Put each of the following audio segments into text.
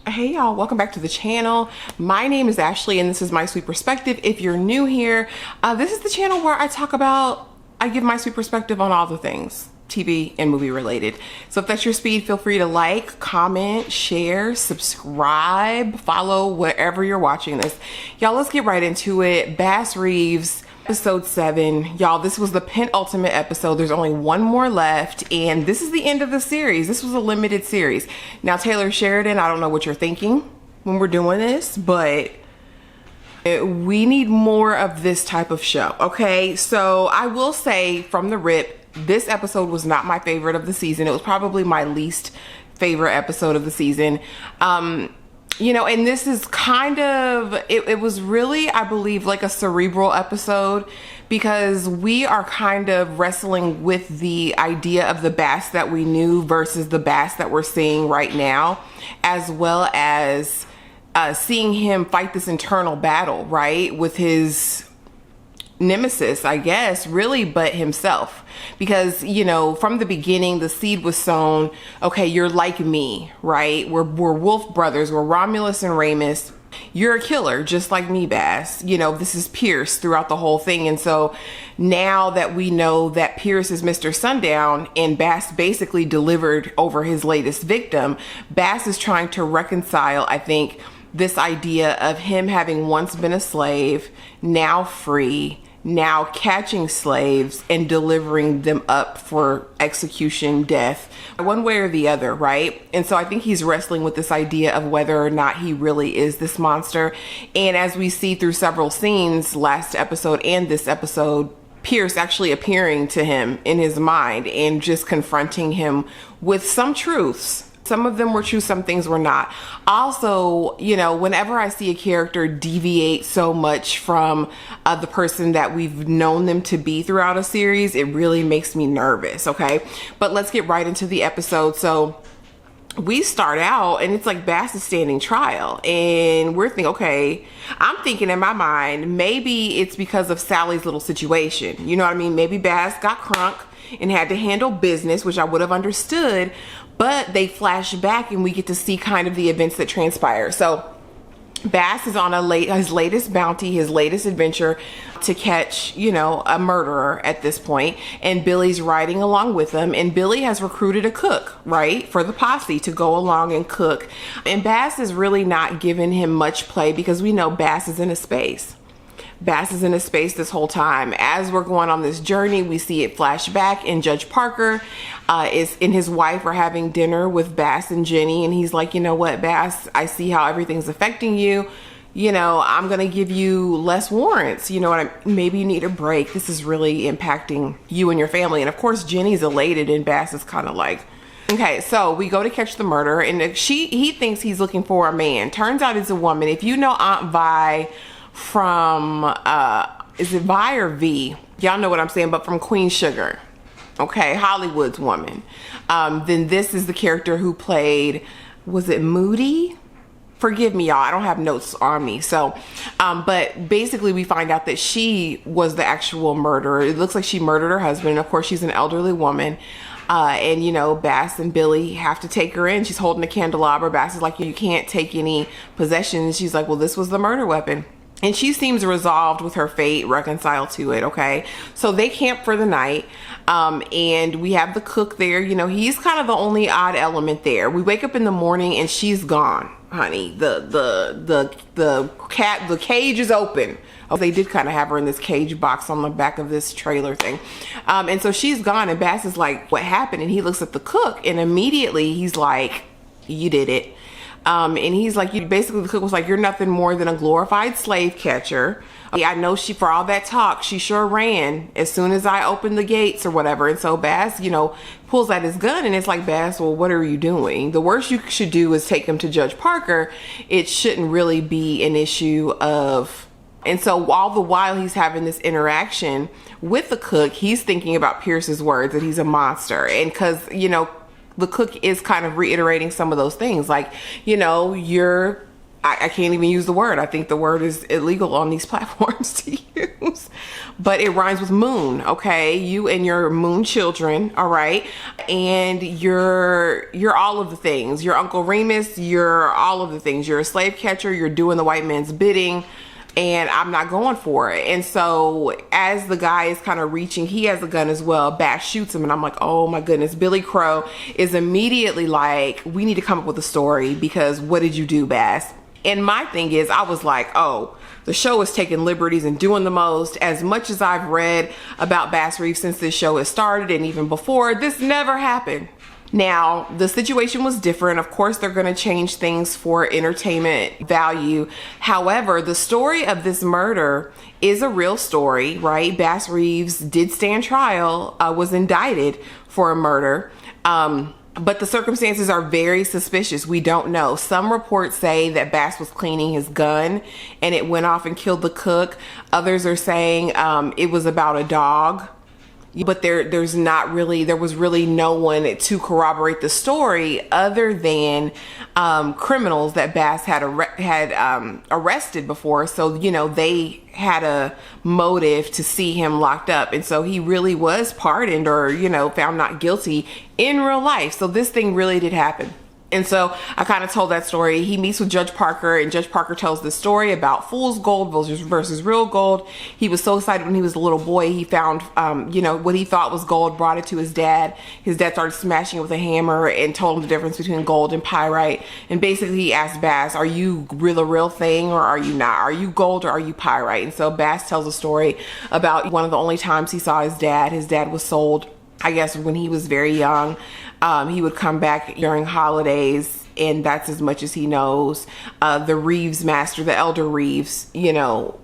Hey y'all, welcome back to the channel. My name is Ashley and this is My Sweet Perspective. If you're new here, this is the channel where I give my sweet perspective on all the things TV and movie related. So if that's your speed, feel free to like, comment, share, subscribe, follow wherever you're watching this. Y'all, let's get right into it. Bass Reeves, episode 7. Y'all, this was the penultimate episode. There's only one more left, and this is the end of the series. This was a limited series. Now, Taylor Sheridan, I don't know what you're thinking when we're doing this, but we need more of this type of show, okay? So I will say from the rip, this episode was not my favorite of the season. It was probably my least favorite episode of the season. You know, and this is kind of, it was really, I believe, like a cerebral episode because we are kind of wrestling with the idea of the Bass that we knew versus the Bass that we're seeing right now, as well as seeing him fight this internal battle, right, with his nemesis, I guess, really, but himself. Because, you know, from the beginning, the seed was sown, okay, you're like me, right? We're wolf brothers, we're Romulus and Remus. You're a killer, just like me, Bass. You know, this is Pierce throughout the whole thing. And so now that we know that Pierce is Mr. Sundown and Bass basically delivered over his latest victim, Bass is trying to reconcile, I think, this idea of him having once been a slave, now free, now catching slaves and delivering them up for execution, death, one way or the other, right? And so I think he's wrestling with this idea of whether or not he really is this monster. And as we see through several scenes, last episode and this episode, Pierce actually appearing to him in his mind and just confronting him with some truths. Some of them were true, some things were not. Also, you know, whenever I see a character deviate so much from the person that we've known them to be throughout a series, it really makes me nervous, okay? But let's get right into the episode. So we start out and it's like Bass is standing trial and we're thinking, okay, I'm thinking in my mind, maybe it's because of Sally's little situation. You know what I mean? Maybe Bass got crunk and had to handle business, which I would have understood, but they flash back and we get to see kind of the events that transpire. So Bass is on his latest bounty, his latest adventure to catch, you know, a murderer at this point, and Billy's riding along with him, and Billy has recruited a cook, right, for the posse to go along and cook, and Bass is really not giving him much play because we know Bass is in a space. Bass is in a space this whole time. As we're going on this journey, we see it flash back, and Judge Parker and his wife are having dinner with Bass and Jenny, and he's like, you know what, Bass, I see how everything's affecting you. You know, I'm gonna give you less warrants. You know what, maybe you need a break. This is really impacting you and your family. And of course, Jenny's elated, and Bass is kind of like, okay, so we go to catch the murderer, and he thinks he's looking for a man. Turns out it's a woman. If you know Aunt Vi from is it Vi or V? Y'all know what I'm saying, but from Queen Sugar, okay, Hollywood's woman. Then this is the character who played, was it Moody? Forgive me, y'all, I don't have notes on me. So but basically we find out that she was the actual murderer. It looks like she murdered her husband, and of course she's an elderly woman. And you know, Bass and Billy have to take her in. She's holding a candelabra. Bass is like, you can't take any possessions. She's like, well, this was the murder weapon. And she seems resolved with her fate, reconciled to it, okay? So they camp for the night, and we have the cook there. You know, he's kind of the only odd element there. We wake up in the morning and she's gone, honey. The cage is open. Oh, they did kind of have her in this cage box on the back of this trailer thing. And so she's gone, and Bass is like, what happened? And he looks at the cook, and immediately he's like, you did it. And he's like, basically the cook was like, you're nothing more than a glorified slave catcher. I know for all that talk, she sure ran as soon as I opened the gates or whatever. And so Bass, you know, pulls out his gun, and it's like, Bass, well, what are you doing? The worst you should do is take him to Judge Parker. It shouldn't really be an issue of... And so all the while he's having this interaction with the cook, he's thinking about Pierce's words that he's a monster. And because, you know, the cook is kind of reiterating some of those things, like, you know, you're I can't even use the word. I think the word is illegal on these platforms to use. But it rhymes with moon, okay? You and your moon children, all right? And you're all of the things. You're Uncle Remus, you're all of the things. You're a slave catcher, you're doing the white man's bidding, and I'm not going for it. And so as the guy is kind of reaching, he has a gun as well. Bass shoots him, and I'm like, oh my goodness. Billy Crow is immediately like, we need to come up with a story, because what did you do, Bass? And my thing is, I was like, oh, the show is taking liberties and doing the most. As much as I've read about Bass Reeves since this show has started, and even before, this never happened. Now, the situation was different. Of course, they're going to change things for entertainment value. However, the story of this murder is a real story, right? Bass Reeves did stand trial, was indicted for a murder. But the circumstances are very suspicious. We don't know. Some reports say that Bass was cleaning his gun and it went off and killed the cook. Others are saying it was about a dog. But there was really no one to corroborate the story other than criminals that Bass had arrested before. So, you know, they had a motive to see him locked up. And so he really was pardoned, or, you know, found not guilty in real life. So this thing really did happen. And so I kind of told that story. He meets with Judge Parker, and Judge Parker tells the story about fool's gold versus real gold. He was so excited when he was a little boy. He found, you know, what he thought was gold, brought it to his dad. His dad started smashing it with a hammer and told him the difference between gold and pyrite. And basically he asked Bass, are you the real thing, or are you not? Are you gold, or are you pyrite? And so Bass tells a story about one of the only times he saw his dad. His dad was sold, I guess, when he was very young. He would come back during holidays, and that's as much as he knows. The Reeves master, the elder Reeves, you know,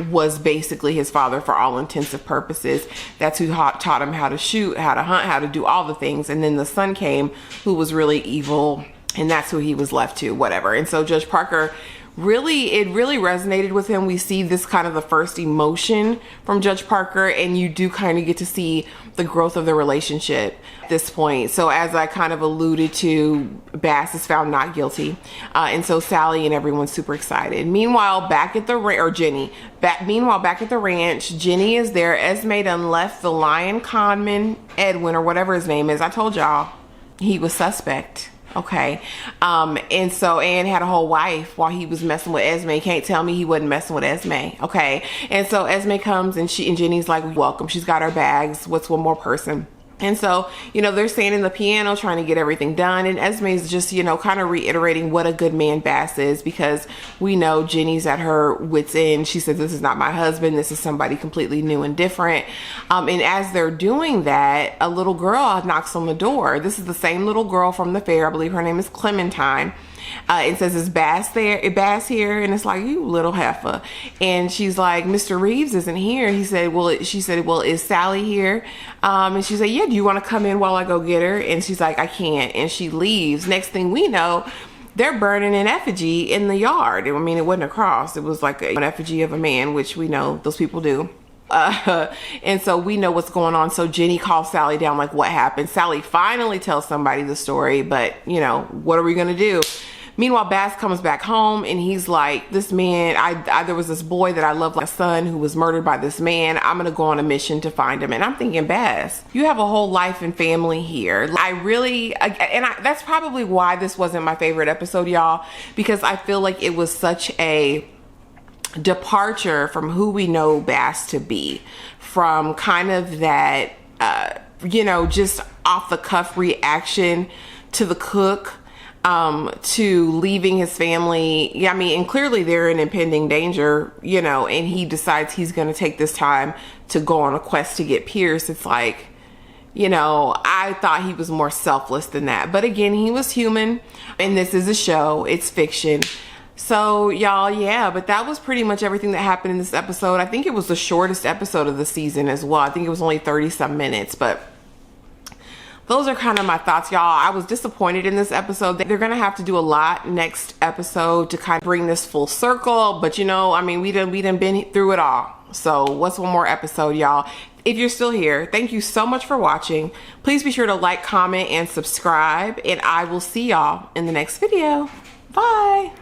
was basically his father for all intensive purposes. That's who taught him how to shoot, how to hunt, how to do all the things. And then the son came, who was really evil, and that's who he was left to, whatever. And so Judge Parker, it really resonated with him. We see this kind of the first emotion from Judge Parker, and you do kind of get to see the growth of the relationship at this point. So as I kind of alluded to, Bass is found not guilty. And so Sally and everyone's super excited. Meanwhile, back at the ranch, Jenny is there. Esme done left the lion conman, Edwin, or whatever his name is. I told y'all he was suspect. Okay. And so Ann had a whole wife while he was messing with Esme. Can't tell me he wasn't messing with Esme. Okay. And so Esme comes, and Jenny's like, welcome. She's got her bags. What's one more person? And so, you know, they're standing at the piano trying to get everything done. And Esme's just, you know, kind of reiterating what a good man Bass is, because we know Jenny's at her wit's end. She says, this is not my husband. This is somebody completely new and different. And as they're doing that, a little girl knocks on the door. This is the same little girl from the fair. I believe her name is Clementine. And says, is Bass there? Is Bass here? And it's like, you little heifer. And she's like, Mr. Reeves isn't here. She said, well, is Sally here? And she said, yeah, do you want to come in while I go get her? And she's like, I can't. And she leaves. Next thing we know, they're burning an effigy in the yard. I mean, it wasn't a cross. It was like an effigy of a man, which we know those people do. And so we know what's going on. So Jenny calls Sally down, like, what happened? Sally finally tells somebody the story, but, you know, what are we going to do? Meanwhile, Bass comes back home, and he's like, this man, there was this boy that I loved like a son who was murdered by this man. I'm going to go on a mission to find him. And I'm thinking, Bass, you have a whole life and family here. That's probably why this wasn't my favorite episode, y'all, because I feel like it was such a departure from who we know Bass to be, from kind of that, you know, just off the cuff reaction to the cook, to leaving his family. Yeah, I mean, and clearly they're in impending danger, you know, and he decides he's going to take this time to go on a quest to get Pierce. It's like, you know, I thought he was more selfless than that. But again, he was human, and this is a show. It's fiction. So y'all, yeah, but that was pretty much everything that happened in this episode. I think it was the shortest episode of the season as well. I think it was only 30-some minutes, but those are kind of my thoughts, y'all. I was disappointed in this episode. They're gonna have to do a lot next episode to kind of bring this full circle, but you know, I mean, we done been through it all. So what's one more episode, y'all? If you're still here, thank you so much for watching. Please be sure to like, comment, and subscribe, and I will see y'all in the next video. Bye.